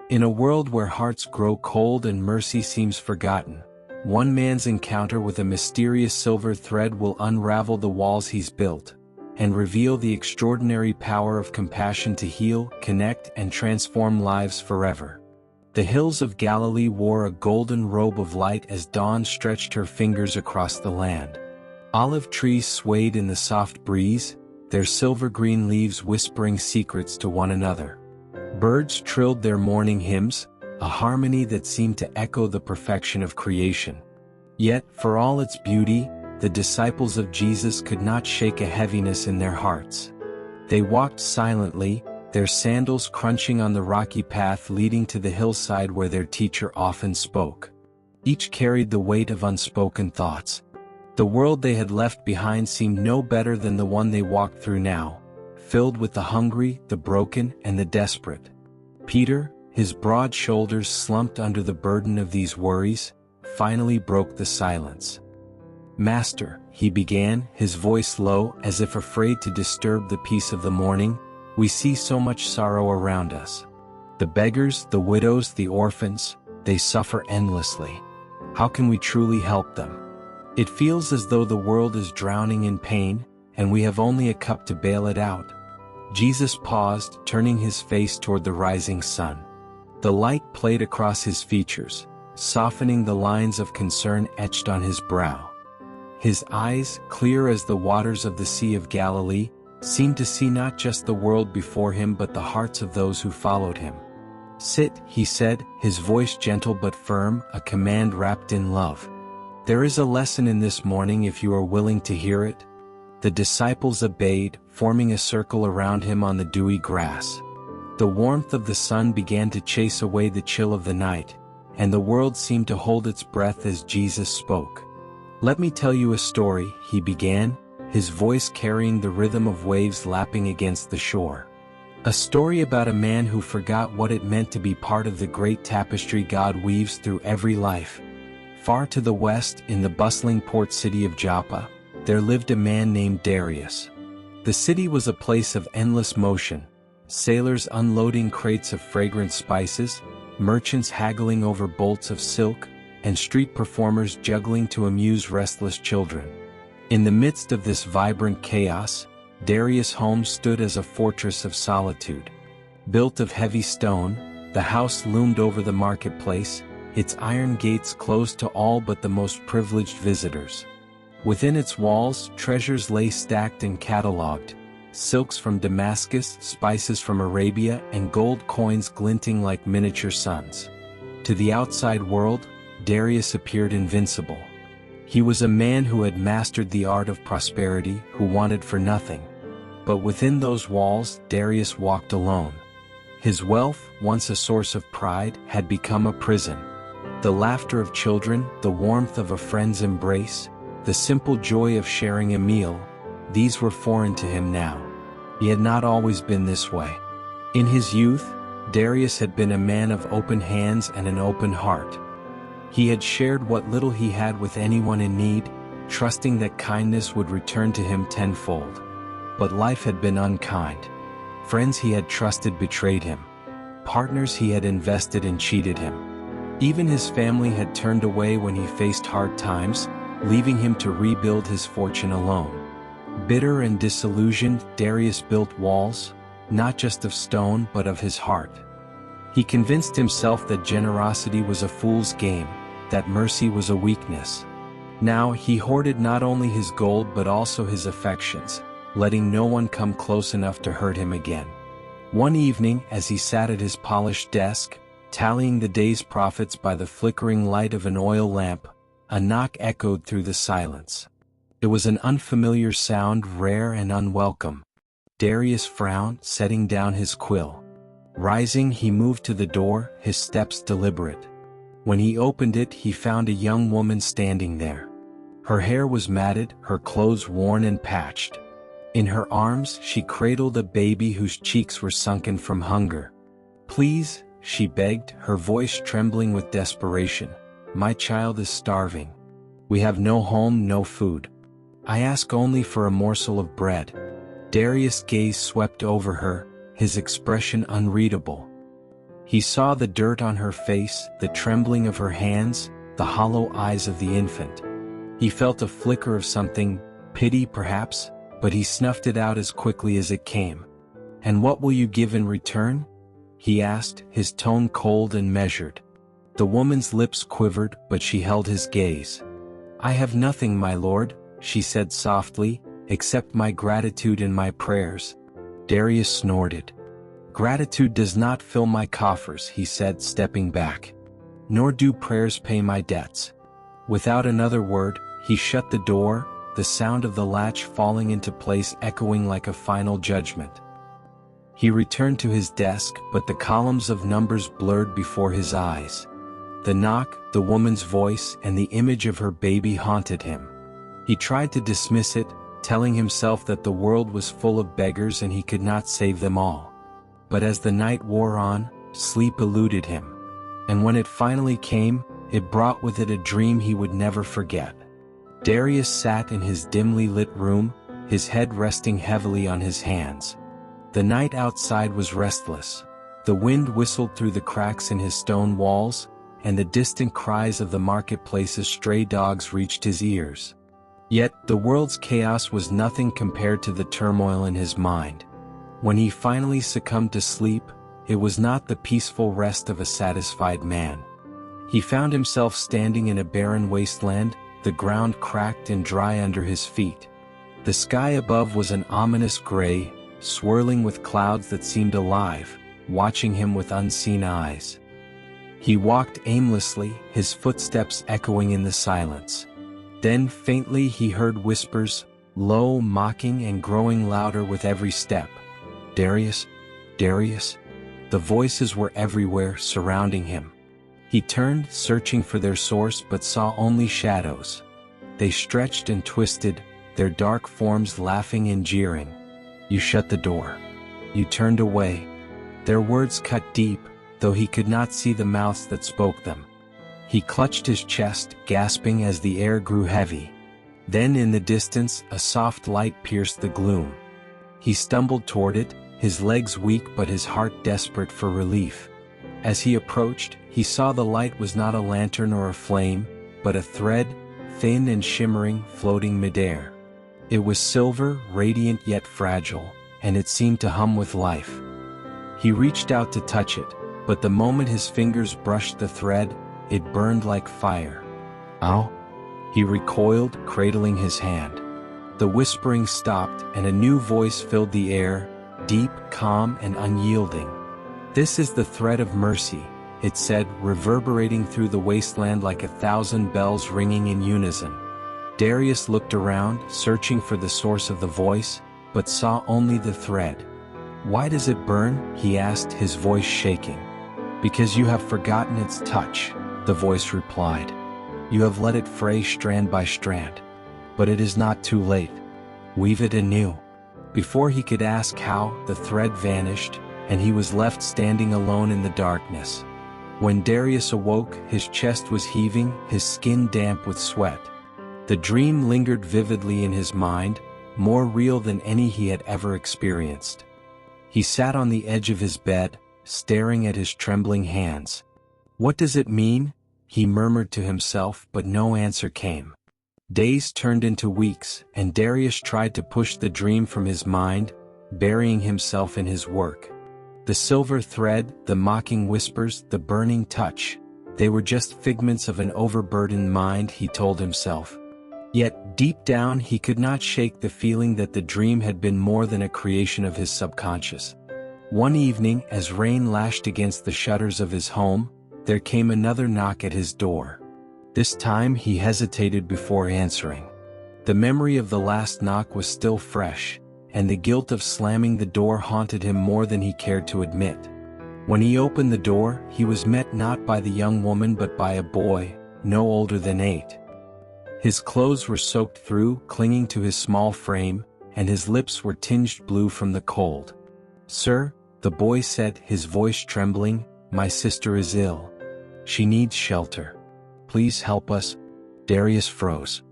In a world where hearts grow cold and mercy seems forgotten, one man's encounter with a mysterious silver thread will unravel the walls he's built, and reveal the extraordinary power of compassion to heal, connect, and transform lives forever. The hills of Galilee wore a golden robe of light as dawn stretched her fingers across the land. Olive trees swayed in the soft breeze, their silver-green leaves whispering secrets to one another. Birds trilled their morning hymns, a harmony that seemed to echo the perfection of creation. Yet, for all its beauty, the disciples of Jesus could not shake a heaviness in their hearts. They walked silently, their sandals crunching on the rocky path leading to the hillside where their teacher often spoke. Each carried the weight of unspoken thoughts. The world they had left behind seemed no better than the one they walked through now, filled with the hungry, the broken, and the desperate. Peter, his broad shoulders slumped under the burden of these worries, finally broke the silence. "Master," he began, his voice low, as if afraid to disturb the peace of the morning, "we see so much sorrow around us. The beggars, the widows, the orphans, they suffer endlessly. How can we truly help them? It feels as though the world is drowning in pain, and we have only a cup to bail it out." Jesus paused, turning his face toward the rising sun. The light played across his features, softening the lines of concern etched on his brow. His eyes, clear as the waters of the Sea of Galilee, seemed to see not just the world before him but the hearts of those who followed him. "Sit," he said, his voice gentle but firm, a command wrapped in love. "There is a lesson in this morning if you are willing to hear it." The disciples obeyed, forming a circle around him on the dewy grass. The warmth of the sun began to chase away the chill of the night, and the world seemed to hold its breath as Jesus spoke. "Let me tell you a story," he began, his voice carrying the rhythm of waves lapping against the shore. "A story about a man who forgot what it meant to be part of the great tapestry God weaves through every life. Far to the west, in the bustling port city of Joppa, there lived a man named Darius. The city was a place of endless motion, sailors unloading crates of fragrant spices, merchants haggling over bolts of silk, and street performers juggling to amuse restless children. In the midst of this vibrant chaos, Darius' home stood as a fortress of solitude. Built of heavy stone, the house loomed over the marketplace, its iron gates closed to all but the most privileged visitors. Within its walls, treasures lay stacked and catalogued, silks from Damascus, spices from Arabia, and gold coins glinting like miniature suns. To the outside world, Darius appeared invincible. He was a man who had mastered the art of prosperity, who wanted for nothing. But within those walls, Darius walked alone. His wealth, once a source of pride, had become a prison. The laughter of children, the warmth of a friend's embrace, the simple joy of sharing a meal, these were foreign to him now. He had not always been this way. In his youth, Darius had been a man of open hands and an open heart. He had shared what little he had with anyone in need, trusting that kindness would return to him tenfold. But life had been unkind. Friends he had trusted betrayed him. Partners he had invested in cheated him. Even his family had turned away when he faced hard times, leaving him to rebuild his fortune alone. Bitter and disillusioned, Darius built walls, not just of stone but of his heart. He convinced himself that generosity was a fool's game, that mercy was a weakness. Now he hoarded not only his gold but also his affections, letting no one come close enough to hurt him again. One evening, as he sat at his polished desk, tallying the day's profits by the flickering light of an oil lamp, a knock echoed through the silence. It was an unfamiliar sound, rare and unwelcome. Darius frowned, setting down his quill. Rising, he moved to the door, his steps deliberate. When he opened it, he found a young woman standing there. Her hair was matted, her clothes worn and patched. In her arms, she cradled a baby whose cheeks were sunken from hunger. "Please," she begged, her voice trembling with desperation, "my child is starving. We have no home, no food. I ask only for a morsel of bread." Darius' gaze swept over her, his expression unreadable. He saw the dirt on her face, the trembling of her hands, the hollow eyes of the infant. He felt a flicker of something, pity perhaps, but he snuffed it out as quickly as it came. "And what will you give in return?" he asked, his tone cold and measured. The woman's lips quivered, but she held his gaze. "I have nothing, my lord," she said softly, "except my gratitude and my prayers." Darius snorted. "Gratitude does not fill my coffers," he said, stepping back. "Nor do prayers pay my debts." Without another word, he shut the door, the sound of the latch falling into place echoing like a final judgment. He returned to his desk, but the columns of numbers blurred before his eyes. The knock, the woman's voice, and the image of her baby haunted him. He tried to dismiss it, telling himself that the world was full of beggars and he could not save them all. But as the night wore on, sleep eluded him. And when it finally came, it brought with it a dream he would never forget. Darius sat in his dimly lit room, his head resting heavily on his hands. The night outside was restless. The wind whistled through the cracks in his stone walls, and the distant cries of the marketplace's stray dogs reached his ears. Yet, the world's chaos was nothing compared to the turmoil in his mind. When he finally succumbed to sleep, it was not the peaceful rest of a satisfied man. He found himself standing in a barren wasteland, the ground cracked and dry under his feet. The sky above was an ominous gray, swirling with clouds that seemed alive, watching him with unseen eyes. He walked aimlessly, his footsteps echoing in the silence. Then faintly he heard whispers, low, mocking, and growing louder with every step. "Darius, Darius." The voices were everywhere, surrounding him. He turned, searching for their source, but saw only shadows. They stretched and twisted, their dark forms laughing and jeering. "You shut the door. You turned away." Their words cut deep, though he could not see the mouths that spoke them. He clutched his chest, gasping as the air grew heavy. Then in the distance, a soft light pierced the gloom. He stumbled toward it, his legs weak but his heart desperate for relief. As he approached, he saw the light was not a lantern or a flame, but a thread, thin and shimmering, floating midair. It was silver, radiant yet fragile, and it seemed to hum with life. He reached out to touch it, but the moment his fingers brushed the thread, it burned like fire. "Ow!" He recoiled, cradling his hand. The whispering stopped, and a new voice filled the air, deep, calm, and unyielding. "This is the thread of mercy," it said, reverberating through the wasteland like 1,000 bells ringing in unison. Darius looked around, searching for the source of the voice, but saw only the thread. "Why does it burn?" he asked, his voice shaking. "Because you have forgotten its touch," the voice replied. "You have let it fray strand by strand. But it is not too late. Weave it anew." Before he could ask how, the thread vanished, and he was left standing alone in the darkness. When Darius awoke, his chest was heaving, his skin damp with sweat. The dream lingered vividly in his mind, more real than any he had ever experienced. He sat on the edge of his bed, staring at his trembling hands. "What does it mean?" he murmured to himself, but no answer came. Days turned into weeks, and Darius tried to push the dream from his mind, burying himself in his work. The silver thread, the mocking whispers, the burning touch, they were just figments of an overburdened mind, he told himself. Yet, deep down, he could not shake the feeling that the dream had been more than a creation of his subconscious. One evening, as rain lashed against the shutters of his home, there came another knock at his door. This time he hesitated before answering. The memory of the last knock was still fresh, and the guilt of slamming the door haunted him more than he cared to admit. When he opened the door, he was met not by the young woman but by a boy, no older than 8. His clothes were soaked through, clinging to his small frame, and his lips were tinged blue from the cold. "Sir," the boy said, his voice trembling, "my sister is ill. She needs shelter. Please help us." Darius froze.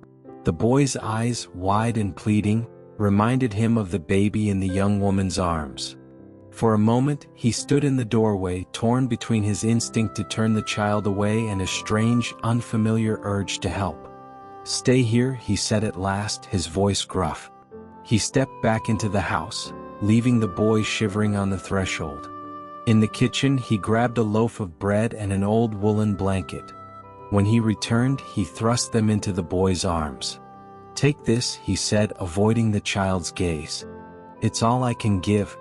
The boy's eyes, wide and pleading, reminded him of the baby in the young woman's arms. For a moment, he stood in the doorway, torn between his instinct to turn the child away and a strange, unfamiliar urge to help. "Stay here," he said at last, his voice gruff. He stepped back into the house, leaving the boy shivering on the threshold. In the kitchen, he grabbed a loaf of bread and an old woolen blanket. When he returned, he thrust them into the boy's arms. "Take this," he said, avoiding the child's gaze. "It's all I can give."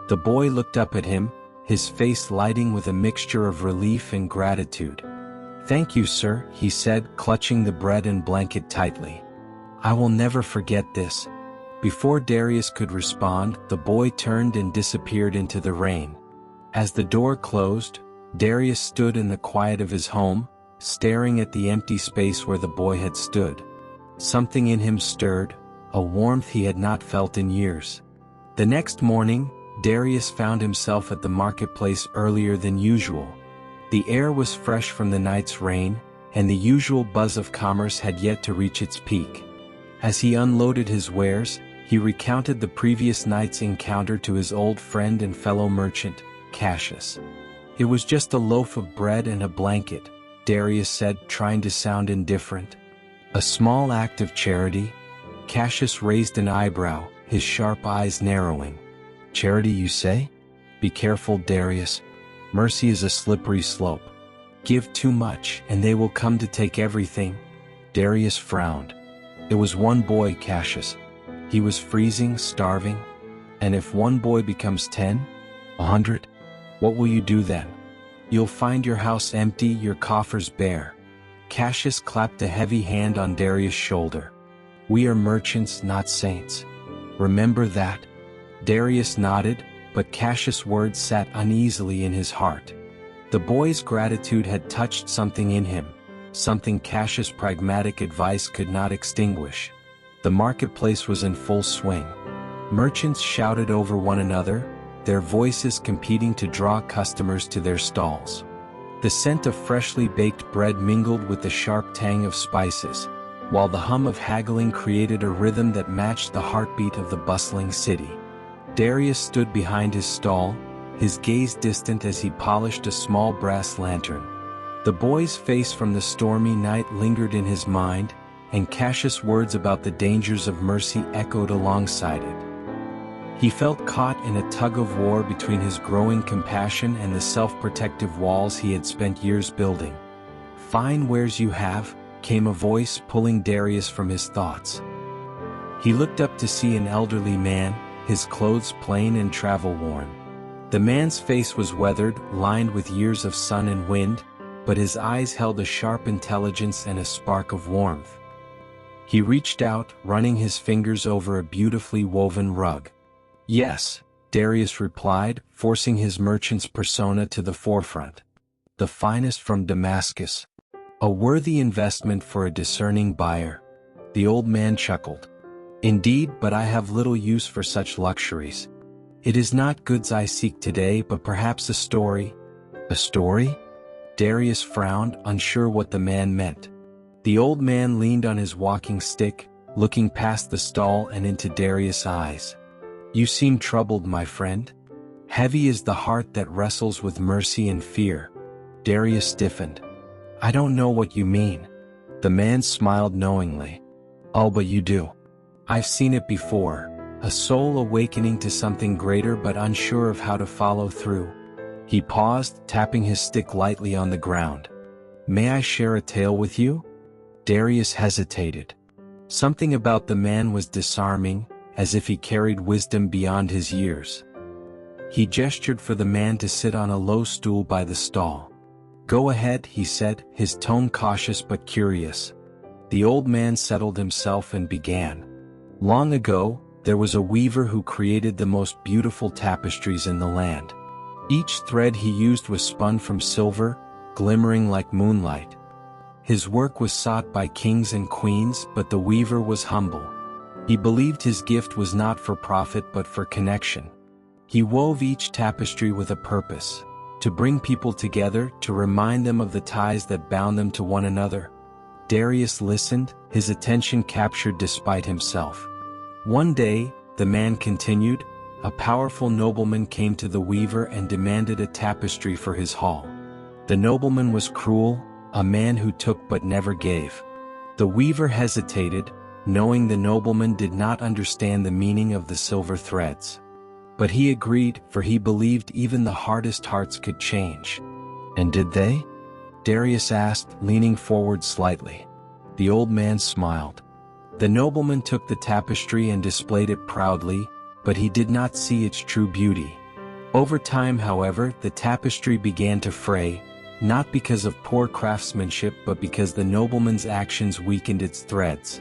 The boy looked up at him, his face lighting with a mixture of relief and gratitude. "Thank you, sir," he said, clutching the bread and blanket tightly. "I will never forget this." Before Darius could respond, the boy turned and disappeared into the rain. As the door closed, Darius stood in the quiet of his home, staring at the empty space where the boy had stood. Something in him stirred, a warmth he had not felt in years. The next morning, Darius found himself at the marketplace earlier than usual. The air was fresh from the night's rain, and the usual buzz of commerce had yet to reach its peak. As he unloaded his wares, he recounted the previous night's encounter to his old friend and fellow merchant, Cassius. "It was just a loaf of bread and a blanket," Darius said, trying to sound indifferent. "A small act of charity?" Cassius raised an eyebrow, his sharp eyes narrowing. "Charity, you say? Be careful, Darius. Mercy is a slippery slope. Give too much, and they will come to take everything." Darius frowned. "It was one boy, Cassius. He was freezing, starving. And if one boy becomes 10, 100, what will you do then? You'll find your house empty, your coffers bare." Cassius clapped a heavy hand on Darius' shoulder. "We are merchants, not saints. Remember that." Darius nodded, but Cassius' words sat uneasily in his heart. The boy's gratitude had touched something in him, something Cassius' pragmatic advice could not extinguish. The marketplace was in full swing. Merchants shouted over one another, their voices competing to draw customers to their stalls. The scent of freshly baked bread mingled with the sharp tang of spices, while the hum of haggling created a rhythm that matched the heartbeat of the bustling city. Darius stood behind his stall, his gaze distant as he polished a small brass lantern. The boy's face from the stormy night lingered in his mind, and Cassius' words about the dangers of mercy echoed alongside it. He felt caught in a tug-of-war between his growing compassion and the self-protective walls he had spent years building. "Fine wares you have," came a voice pulling Darius from his thoughts. He looked up to see an elderly man, his clothes plain and travel-worn. The man's face was weathered, lined with years of sun and wind, but his eyes held a sharp intelligence and a spark of warmth. He reached out, running his fingers over a beautifully woven rug. "Yes," Darius replied, forcing his merchant's persona to the forefront. "The finest from Damascus. A worthy investment for a discerning buyer." The old man chuckled. "Indeed, but I have little use for such luxuries. It is not goods I seek today, but perhaps a story." "A story?" Darius frowned, unsure what the man meant. The old man leaned on his walking stick, looking past the stall and into Darius' eyes. "You seem troubled, my friend. Heavy is the heart that wrestles with mercy and fear." Darius stiffened. "I don't know what you mean." The man smiled knowingly. "Oh, but you do. I've seen it before, a soul awakening to something greater but unsure of how to follow through." He paused, tapping his stick lightly on the ground. "May I share a tale with you?" Darius hesitated. Something about the man was disarming, as if he carried wisdom beyond his years. He gestured for the man to sit on a low stool by the stall. "Go ahead," he said, his tone cautious but curious. The old man settled himself and began. "Long ago, there was a weaver who created the most beautiful tapestries in the land. Each thread he used was spun from silver, glimmering like moonlight. His work was sought by kings and queens, but the weaver was humble. He believed his gift was not for profit but for connection. He wove each tapestry with a purpose, to bring people together, to remind them of the ties that bound them to one another." Darius listened, his attention captured despite himself. "One day," the man continued, a powerful nobleman came to the weaver and demanded a tapestry for his hall. The nobleman was cruel, a man who took but never gave. The weaver hesitated, knowing the nobleman did not understand the meaning of the silver threads. But he agreed, for he believed even the hardest hearts could change. "And did they?" Darius asked, leaning forward slightly. The old man smiled. The nobleman took the tapestry and displayed it proudly, but he did not see its true beauty. Over time, however, the tapestry began to fray, not because of poor craftsmanship but because the nobleman's actions weakened its threads.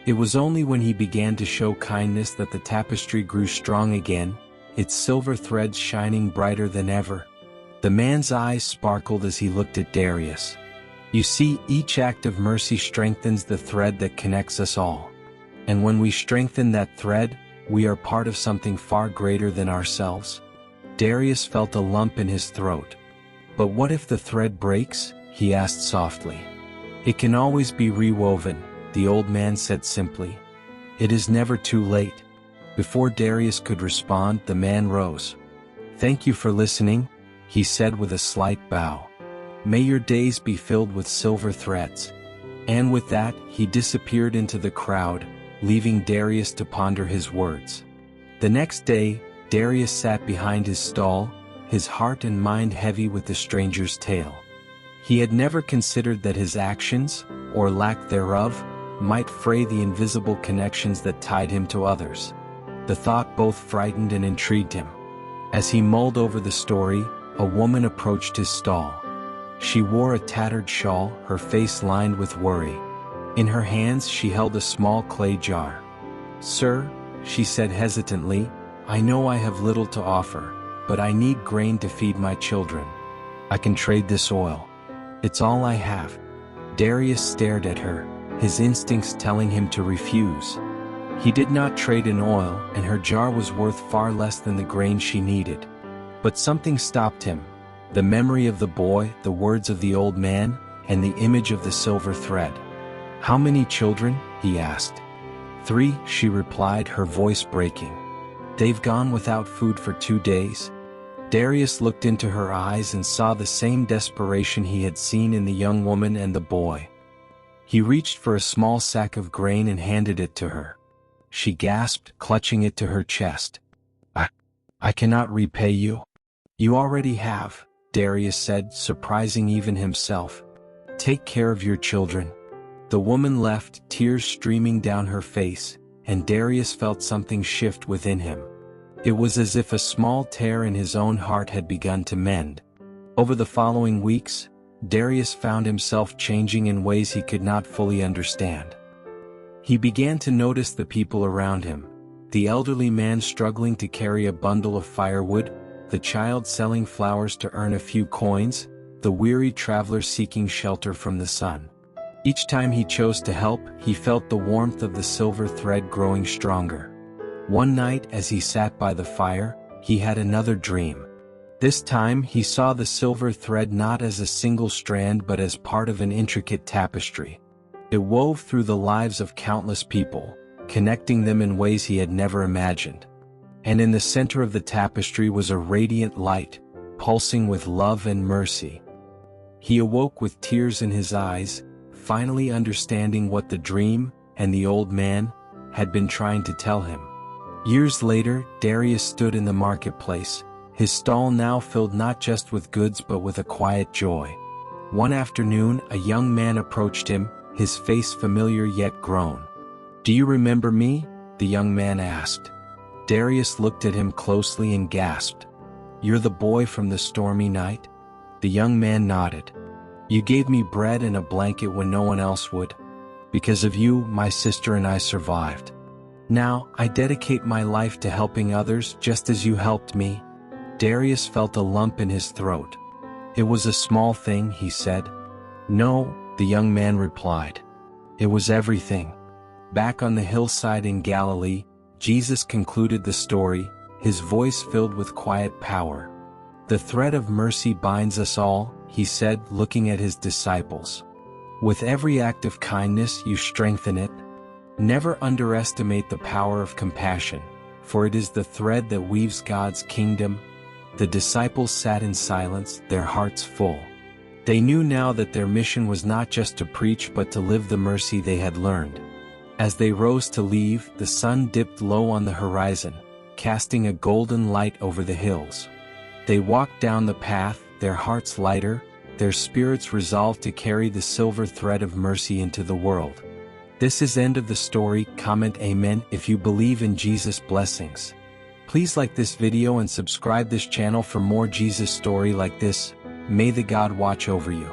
It was only when he began to show kindness that the tapestry grew strong again, its silver threads shining brighter than ever. The man's eyes sparkled as he looked at Darius. "You see, each act of mercy strengthens the thread that connects us all. And when we strengthen that thread, we are part of something far greater than ourselves." Darius felt a lump in his throat. "But what if the thread breaks?" he asked softly. "It can always be rewoven," the old man said simply. "It is never too late." Before Darius could respond, the man rose. "Thank you for listening," he said with a slight bow. "May your days be filled with silver threads." And with that, he disappeared into the crowd, leaving Darius to ponder his words. The next day, Darius sat behind his stall, his heart and mind heavy with the stranger's tale. He had never considered that his actions, or lack thereof, might fray the invisible connections that tied him to others. The thought both frightened and intrigued him. As he mulled over the story, a woman approached his stall. She wore a tattered shawl, her face lined with worry. In her hands she held a small clay jar. "Sir," she said hesitantly, "I know I have little to offer, but I need grain to feed my children. I can trade this oil. It's all I have." Darius stared at her, his instincts telling him to refuse. He did not trade in oil, and her jar was worth far less than the grain she needed. But something stopped him. The memory of the boy, the words of the old man, and the image of the silver thread. "How many children?" he asked. "3," she replied, her voice breaking. "They've gone without food for 2 days." Darius looked into her eyes and saw the same desperation he had seen in the young woman and the boy. He reached for a small sack of grain and handed it to her. She gasped, clutching it to her chest. I cannot repay you." "You already have," Darius said, surprising even himself. "Take care of your children." The woman left, tears streaming down her face, and Darius felt something shift within him. It was as if a small tear in his own heart had begun to mend. Over the following weeks, Darius found himself changing in ways he could not fully understand. He began to notice the people around him, the elderly man struggling to carry a bundle of firewood, the child selling flowers to earn a few coins, the weary traveler seeking shelter from the sun. Each time he chose to help, he felt the warmth of the silver thread growing stronger. One night, as he sat by the fire, he had another dream. This time he saw the silver thread not as a single strand but as part of an intricate tapestry. It wove through the lives of countless people, connecting them in ways he had never imagined. And in the center of the tapestry was a radiant light, pulsing with love and mercy. He awoke with tears in his eyes, finally understanding what the dream, and the old man, had been trying to tell him. Years later, Darius stood in the marketplace, his stall now filled not just with goods but with a quiet joy. One afternoon, a young man approached him, his face familiar yet grown. "Do you remember me?" the young man asked. Darius looked at him closely and gasped. "You're the boy from the stormy night?" The young man nodded. "You gave me bread and a blanket when no one else would. Because of you, my sister and I survived. Now, I dedicate my life to helping others just as you helped me." Darius felt a lump in his throat. "It was a small thing," he said. "No," the young man replied. "It was everything." Back on the hillside in Galilee, Jesus concluded the story, his voice filled with quiet power. "The thread of mercy binds us all," he said, looking at his disciples. "With every act of kindness you strengthen it. Never underestimate the power of compassion, for it is the thread that weaves God's kingdom." The disciples sat in silence, their hearts full. They knew now that their mission was not just to preach but to live the mercy they had learned. As they rose to leave, the sun dipped low on the horizon, casting a golden light over the hills. They walked down the path, their hearts lighter, their spirits resolved to carry the silver thread of mercy into the world. This is end of the story. Comment amen if you believe in Jesus' blessings. Please like this video and subscribe this channel for more Jesus story like this. May the God watch over you.